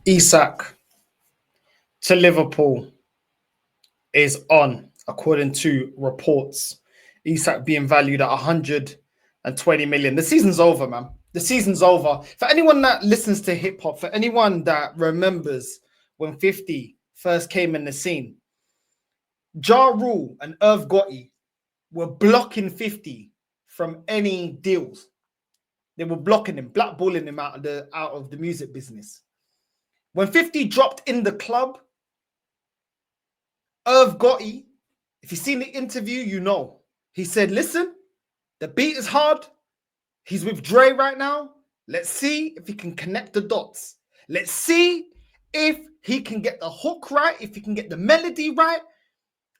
Isak to Liverpool is on, according to reports. Isak being valued at 120 million. The season's over, man. The season's over. For anyone that listens to hip hop, for anyone that remembers when 50 first came in the scene, Ja Rule and Irv Gotti were blocking 50 from any deals. They were blocking him, blackballing him out of the music business. When 50 dropped in the club, Irv Gotti, if you've seen the interview, you know. He said, listen, the beat is hard. He's with Dre right now. Let's see if he can connect the dots. Let's see if he can get the hook right, if he can get the melody right.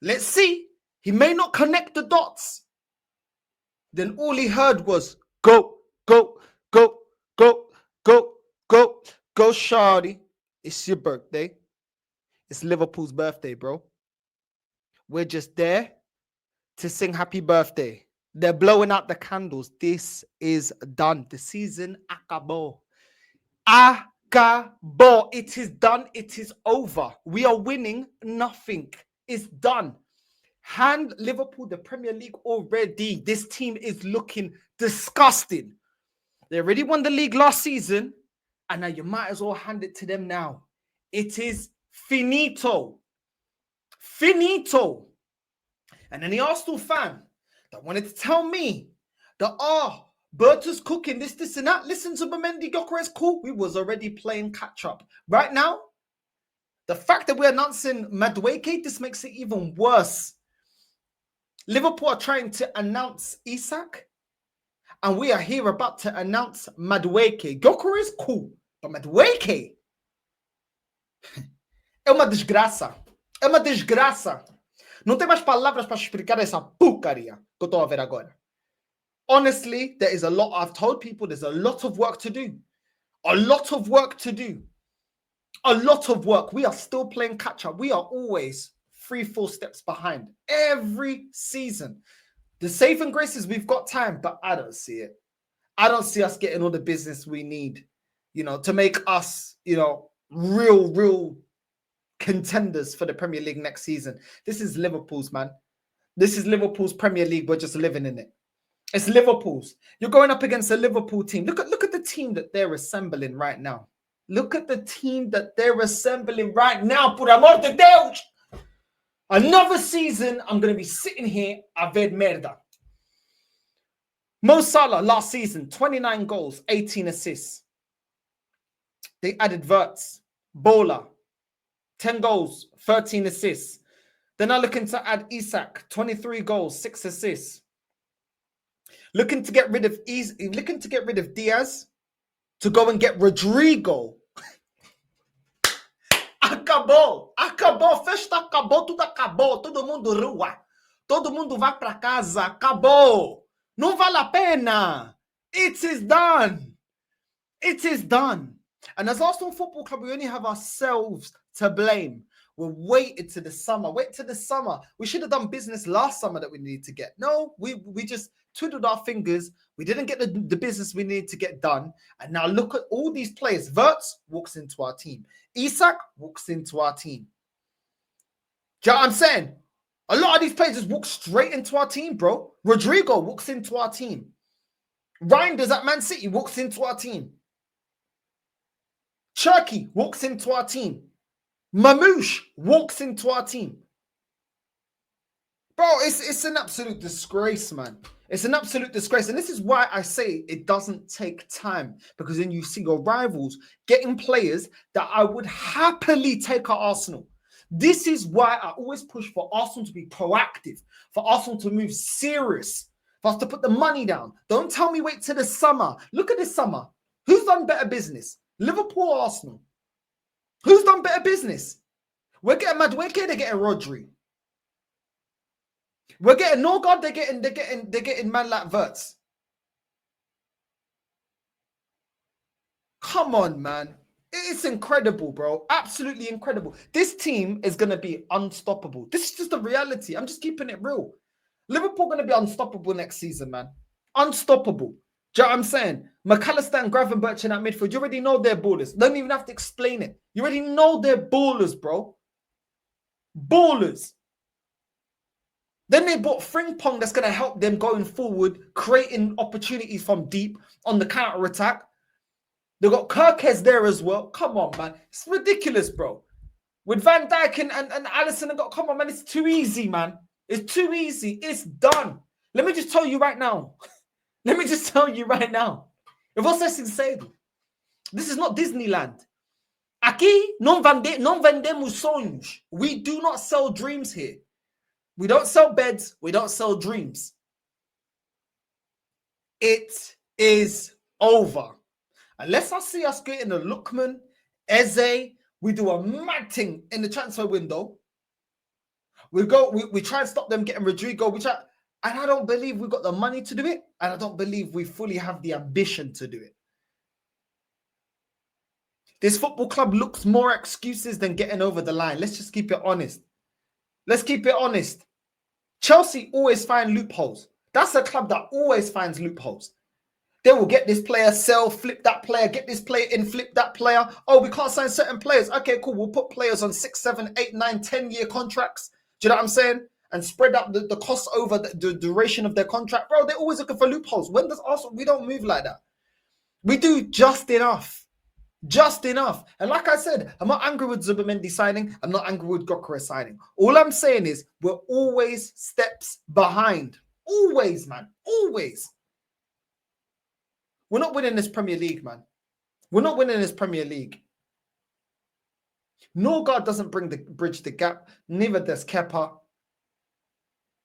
Let's see. He may not connect the dots. Then all he heard was, go, go, go, go, go, go, go, shawty. It's your birthday. It's Liverpool's birthday, bro. We're just there to sing happy birthday. They're blowing out the candles. This is done. The season acabó. Acabó. It is done. It is over. We are winning nothing. It's done. Hand Liverpool the Premier League already. This team is looking disgusting. They already won the league last season, and now you might as well hand it to them now. It is finito. Finito. And any Arsenal fan that wanted to tell me that, Berta's cooking this, and that, listen to Mendy Gyökeres, cool. We was already playing catch up. Right now, the fact that we're announcing Madueke, this makes it even worse. Liverpool are trying to announce Isak, and we are here about to announce Madueke. Gyökeres, cool, but Madueke é uma desgraça. É uma desgraça. Não tem mais palavras para explicar essa porcaria que eu estou a ver agora. Honestly, there is a lot. I've told people there's a lot of work to do. A lot of work to do. A lot of work. We are still playing catch up. We are always 3-4 steps behind every season. The saving grace is we've got time, but I don't see it. I don't see us getting all the business we need, to make us, real contenders for the Premier League next season. This is Liverpool's, man. This is Liverpool's Premier League. We're just living in it. It's Liverpool's. You're going up against a Liverpool team. Look at the team that they're assembling right now. Look at the team that they're assembling right now. Por amor de Deus! Another season, I'm going to be sitting here a ver merda. Mo Salah last season, 29 goals, 18 assists. They added VIDS, Bowler, 10 goals, 13 assists. They're now looking to add Isak, 23 goals, 6 assists. Looking to get rid of Diaz to go and get Rodrigo. Acabou, festa acabou, tudo acabou, todo mundo rua, todo mundo vai para casa, acabou. Não vale a pena. It is done. It is done. And as Arsenal Football Club, we only have ourselves to blame. We're waiting to the summer. Wait till the summer. We should have done business last summer that we needed to get. No, we just twiddled our fingers. We didn't get the business we needed to get done. And now look at all these players. VIDS walks into our team. Isak walks into our team. Do you know what I'm saying? A lot of these players just walk straight into our team, bro. Rodrigo walks into our team. Reinders at Man City walks into our team. Cherky walks into our team. Mamouche walks into our team. Bro, it's an absolute disgrace, man. It's an absolute disgrace. And this is why I say it doesn't take time. Because then you see your rivals getting players that I would happily take at Arsenal. This is why I always push for Arsenal to be proactive. For Arsenal to move serious. For us to put the money down. Don't tell me wait till the summer. Look at this summer. Who's done better business? Liverpool or Arsenal? Who's done better business? We're getting Madueke, they're getting Rodri. We're getting Norgard, they're getting man like VIDS. Come on, man. It's incredible, bro. Absolutely incredible. This team is going to be unstoppable. This is just the reality. I'm just keeping it real. Liverpool going to be unstoppable next season, man. Unstoppable. Do you know what I'm saying? McAllister and Gravenberch in that midfield, you already know they're ballers. Don't even have to explain it. You already know they're ballers, bro. Ballers. Then they bought Frimpong that's going to help them going forward, creating opportunities from deep on the counter-attack. They got Kirkes there as well. Come on, man. It's ridiculous, bro. With Van Dijk and Allison, come on, man. It's too easy, man. It's too easy. It's done. Let me just tell you right now. Let me just tell you right now. Eu vou ser sincero. This is not Disneyland. Aqui não vendemos sonhos. We do not sell dreams here. We don't sell beds. We don't sell dreams. It is over. Unless I see us getting a Lookman, Eze, we do a mad thing in the transfer window. We try and stop them getting Rodrigo. And I don't believe we've got the money to do it. And I don't believe we fully have the ambition to do it. This football club looks more excuses than getting over the line. Let's just keep it honest. Let's keep it honest. Chelsea always find loopholes. That's a club that always finds loopholes. They will get this player, sell, flip that player, get this player in, flip that player. Oh, we can't sign certain players. Okay, cool. We'll put players on 6, 7, 8, 9, 10-year contracts. Do you know what I'm saying? And spread out the cost over the duration of their contract. Bro, they're always looking for loopholes. When does Arsenal? We don't move like that. We do just enough. Just enough. And like I said, I'm not angry with Zubimendi signing. I'm not angry with Gyökeres signing. All I'm saying is we're always steps behind. Always, man. Always. We're not winning this Premier League, man. We're not winning this Premier League. Norgard doesn't bridge the gap. Neither does Kepa.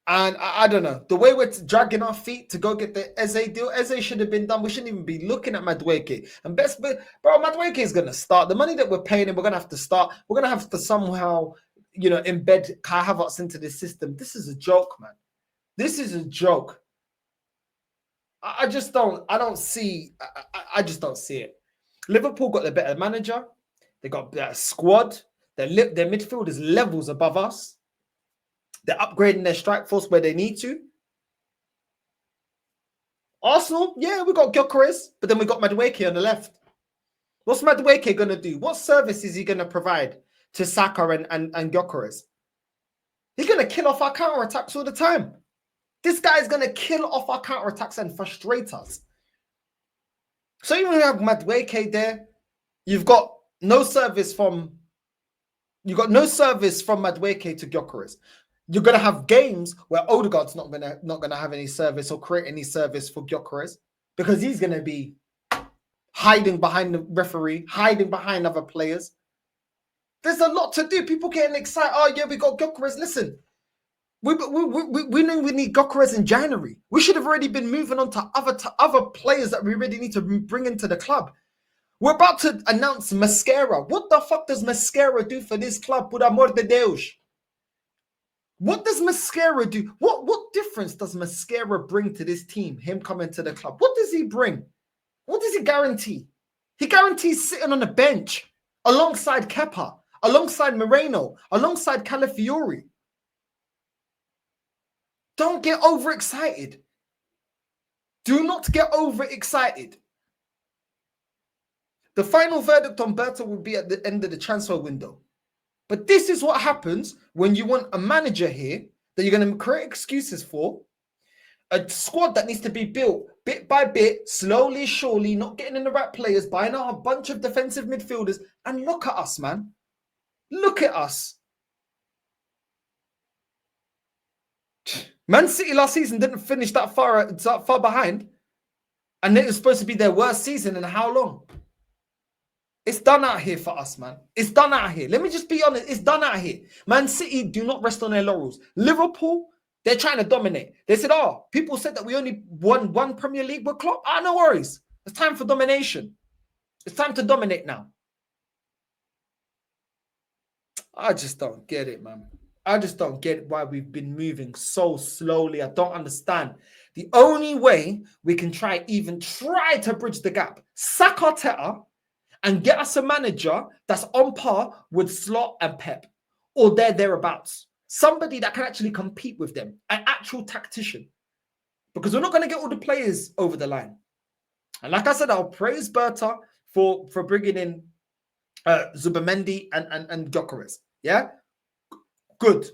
And I don't know. The way we're dragging our feet to go get the Eze deal, Eze should have been done. We shouldn't even be looking at Madueke. And bro, Madueke is going to start. The money that we're paying him, we're going to have to start. We're going to have to somehow, embed Kai Havertz into this system. This is a joke, man. This is a joke. I just don't see it. Liverpool got the better manager. They got better squad. Their midfield is levels above us. They're upgrading their strike force where they need to. Arsenal, yeah, we got Gyökeres, but then we got Madueke on the left. What's Madueke going to do? What service is he going to provide to Saka and Gyökeres? He's going to kill off our counter-attacks all the time. This guy is going to kill off our counter-attacks and frustrate us. So even when you have Madueke there, you've got no service from Madueke to Gyökeres. You're going to have games where Odegaard's not going to have any service or create any service for Gyökeres because he's going to be hiding behind the referee, hiding behind other players. There's a lot to do. People getting excited. Oh, yeah, we got Gyökeres. Listen, we knew we need Gyökeres in January. We should have already been moving on to other players that we really need to bring into the club. We're about to announce Mascara. What the fuck does Mascara do for this club? Por amor de Deus. What does Mascara do? What difference does Mascara bring to this team, him coming to the club? What does he bring? What does he guarantee? He guarantees sitting on the bench alongside Kepa, alongside Moreno, alongside Calafiori. Don't get overexcited. Do not get overexcited. The final verdict on Berta will be at the end of the transfer window. But this is what happens when you want a manager here that you're going to create excuses for, a squad that needs to be built bit by bit, slowly, surely, not getting in the right players, buying out a bunch of defensive midfielders. And look at us, man. Look at us. Man City last season didn't finish that far behind. And it was supposed to be their worst season in how long? It's done out here for us, man. It's done out here. Let me just be honest. It's done out here. Man City do not rest on their laurels. Liverpool, they're trying to dominate. They said, oh, people said that we only won one Premier League with Klopp. Ah, no worries. It's time for domination. It's time to dominate now. I just don't get it, man. I just don't get why we've been moving so slowly. I don't understand. The only way we can try to bridge the gap, sack Arteta and get us a manager that's on par with Slot and Pep, or thereabouts. Somebody that can actually compete with them, an actual tactician. Because we're not going to get all the players over the line. And like I said, I'll praise Berta for bringing in Zubamendi and Gyökeres. Yeah, good.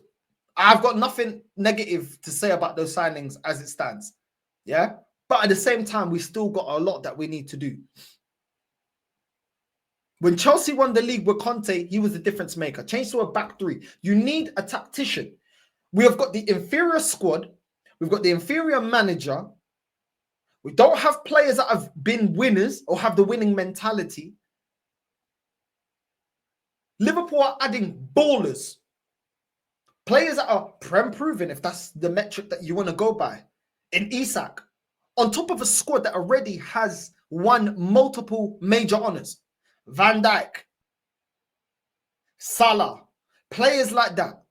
I've got nothing negative to say about those signings as it stands. Yeah, but at the same time, we still got a lot that we need to do. When Chelsea won the league with Conte, he was the difference maker. Changed to a back three. You need a tactician. We have got the inferior squad. We've got the inferior manager. We don't have players that have been winners or have the winning mentality. Liverpool are adding ballers. Players that are prem-proven, if that's the metric that you want to go by, in Isak, on top of a squad that already has won multiple major honours. Van Dijk, Salah, players like that.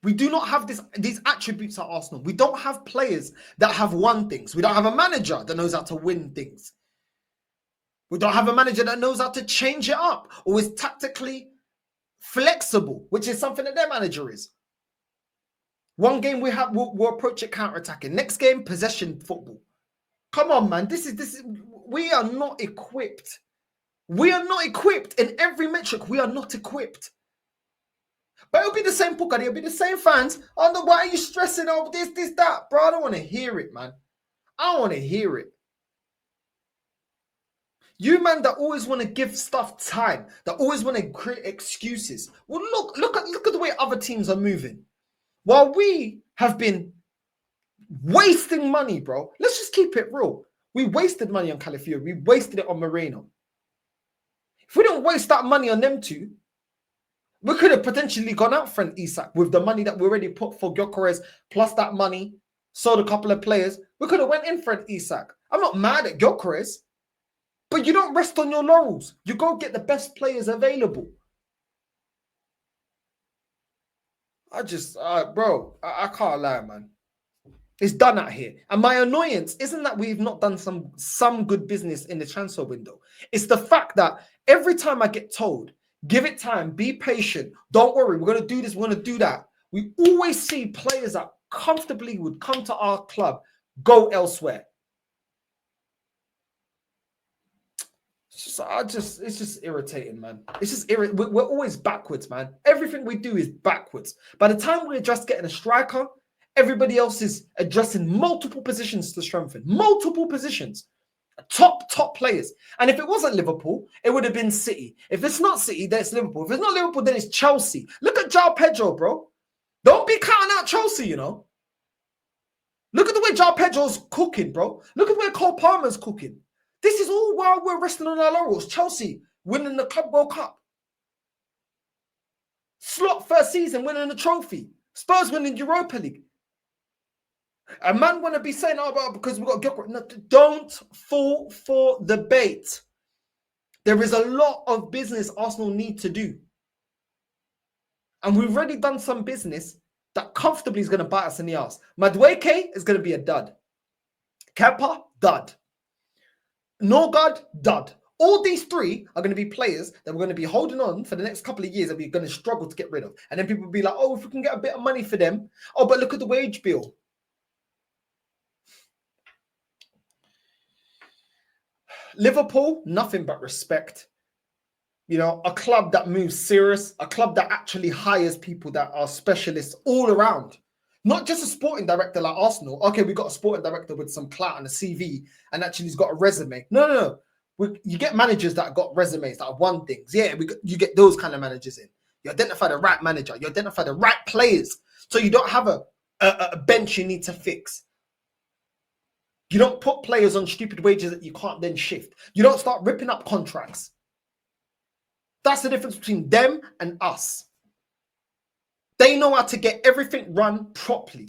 We do not have these attributes at Arsenal. We don't have players that have won things. We don't have a manager that knows how to win things. We don't have a manager that knows how to change it up or is tactically flexible, which is something that their manager is. One game we'll approach it counter-attacking. Next game, possession football. Come on, man. This is we are not equipped. We are not equipped in every metric. We are not equipped. But it'll be the same Pukari. It'll be the same fans. Oh, no, why are you stressing over this, that? Bro, I don't want to hear it, man. I don't want to hear it. You man that always want to give stuff time, that always want to create excuses. Well, look at the way other teams are moving. While we have been wasting money, bro. Let's just keep it real. We wasted money on Calafiori. We wasted it on Moreno. If we don't waste that money on them two, we could have potentially gone out for an Isak with the money that we already put for Gyökeres, plus that money, sold a couple of players. We could have went in for an Isak. I'm not mad at Gyökeres, but you don't rest on your laurels. You go get the best players available. I can't lie, man. It's done out here. And my annoyance isn't that we've not done some good business in the transfer window. It's the fact that every time I get told, give it time, be patient, don't worry, we're going to do this, we're going to do that, we always see players that comfortably would come to our club go elsewhere. It's just irritating, man. It's just we're always backwards, man. Everything we do is backwards. By the time we're just getting a striker, everybody else is addressing multiple positions to strengthen. Multiple positions. Top players. And if it wasn't Liverpool, it would have been City. If it's not City, then it's Liverpool. If it's not Liverpool, then it's Chelsea. Look at João Pedro, bro. Don't be counting out Chelsea, you know. Look at the way João Pedro's cooking, bro. Look at the way Cole Palmer's cooking. This is all while we're resting on our laurels. Chelsea winning the Club World Cup. Slot first season winning the trophy. Spurs winning Europa League. A man want to be saying, oh, because we've got Gyökeres. No, don't fall for the bait. There is a lot of business Arsenal need to do. And we've already done some business that comfortably is going to bite us in the ass. Madueke is going to be a dud. Kepa, dud. Norgard, dud. All these three are going to be players that we're going to be holding on for the next couple of years that we're going to struggle to get rid of. And then people will be like, oh, if we can get a bit of money for them. Oh, but look at the wage bill. Liverpool, nothing but respect. You know, a club that moves serious, a club that actually hires people that are specialists all around. Not just a sporting director like Arsenal. Okay, we got a sporting director with some clout and a CV and actually he's got a resume. No. You get managers that have got resumes that have won things. Yeah, you get those kind of managers in. You identify the right manager. You identify the right players. So you don't have a bench you need to fix. You don't put players on stupid wages that you can't then shift. You don't start ripping up contracts. That's the difference between them and us. They know how to get everything run properly.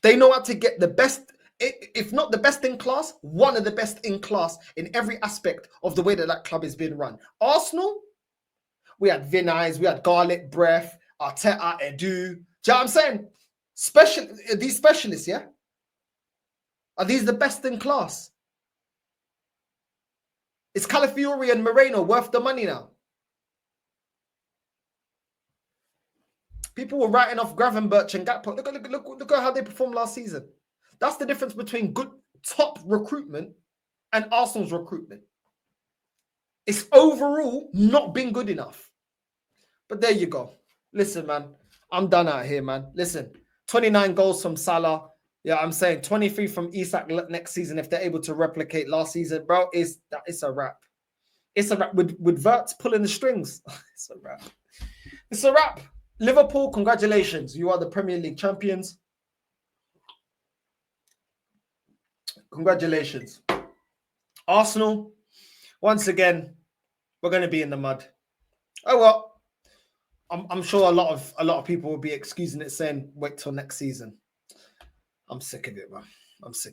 They know how to get the best, if not the best in class, one of the best in class in every aspect of the way that club is being run. Arsenal, we had Vinay's, we had Garlic Breath, Arteta, Edu. Do you know what I'm saying? These specialists, yeah? Are these the best in class? Is Calafiori and Moreno worth the money now? People were writing off Gravenberch and Gakpo. Look at how they performed last season. That's the difference between good top recruitment and Arsenal's recruitment. It's overall not been good enough. But there you go. Listen, man, I'm done out here, man. Listen, 29 goals from Salah. Yeah, I'm saying 23 from Isak next season if they're able to replicate last season, bro. It's a wrap. It's a wrap with Wirtz pulling the strings. It's a wrap. It's a wrap. Liverpool, congratulations. You are the Premier League champions. Congratulations. Arsenal, once again, we're going to be in the mud. Oh well. I'm sure a lot of people will be excusing it, saying wait till next season. I'm sick of it, man. I'm sick.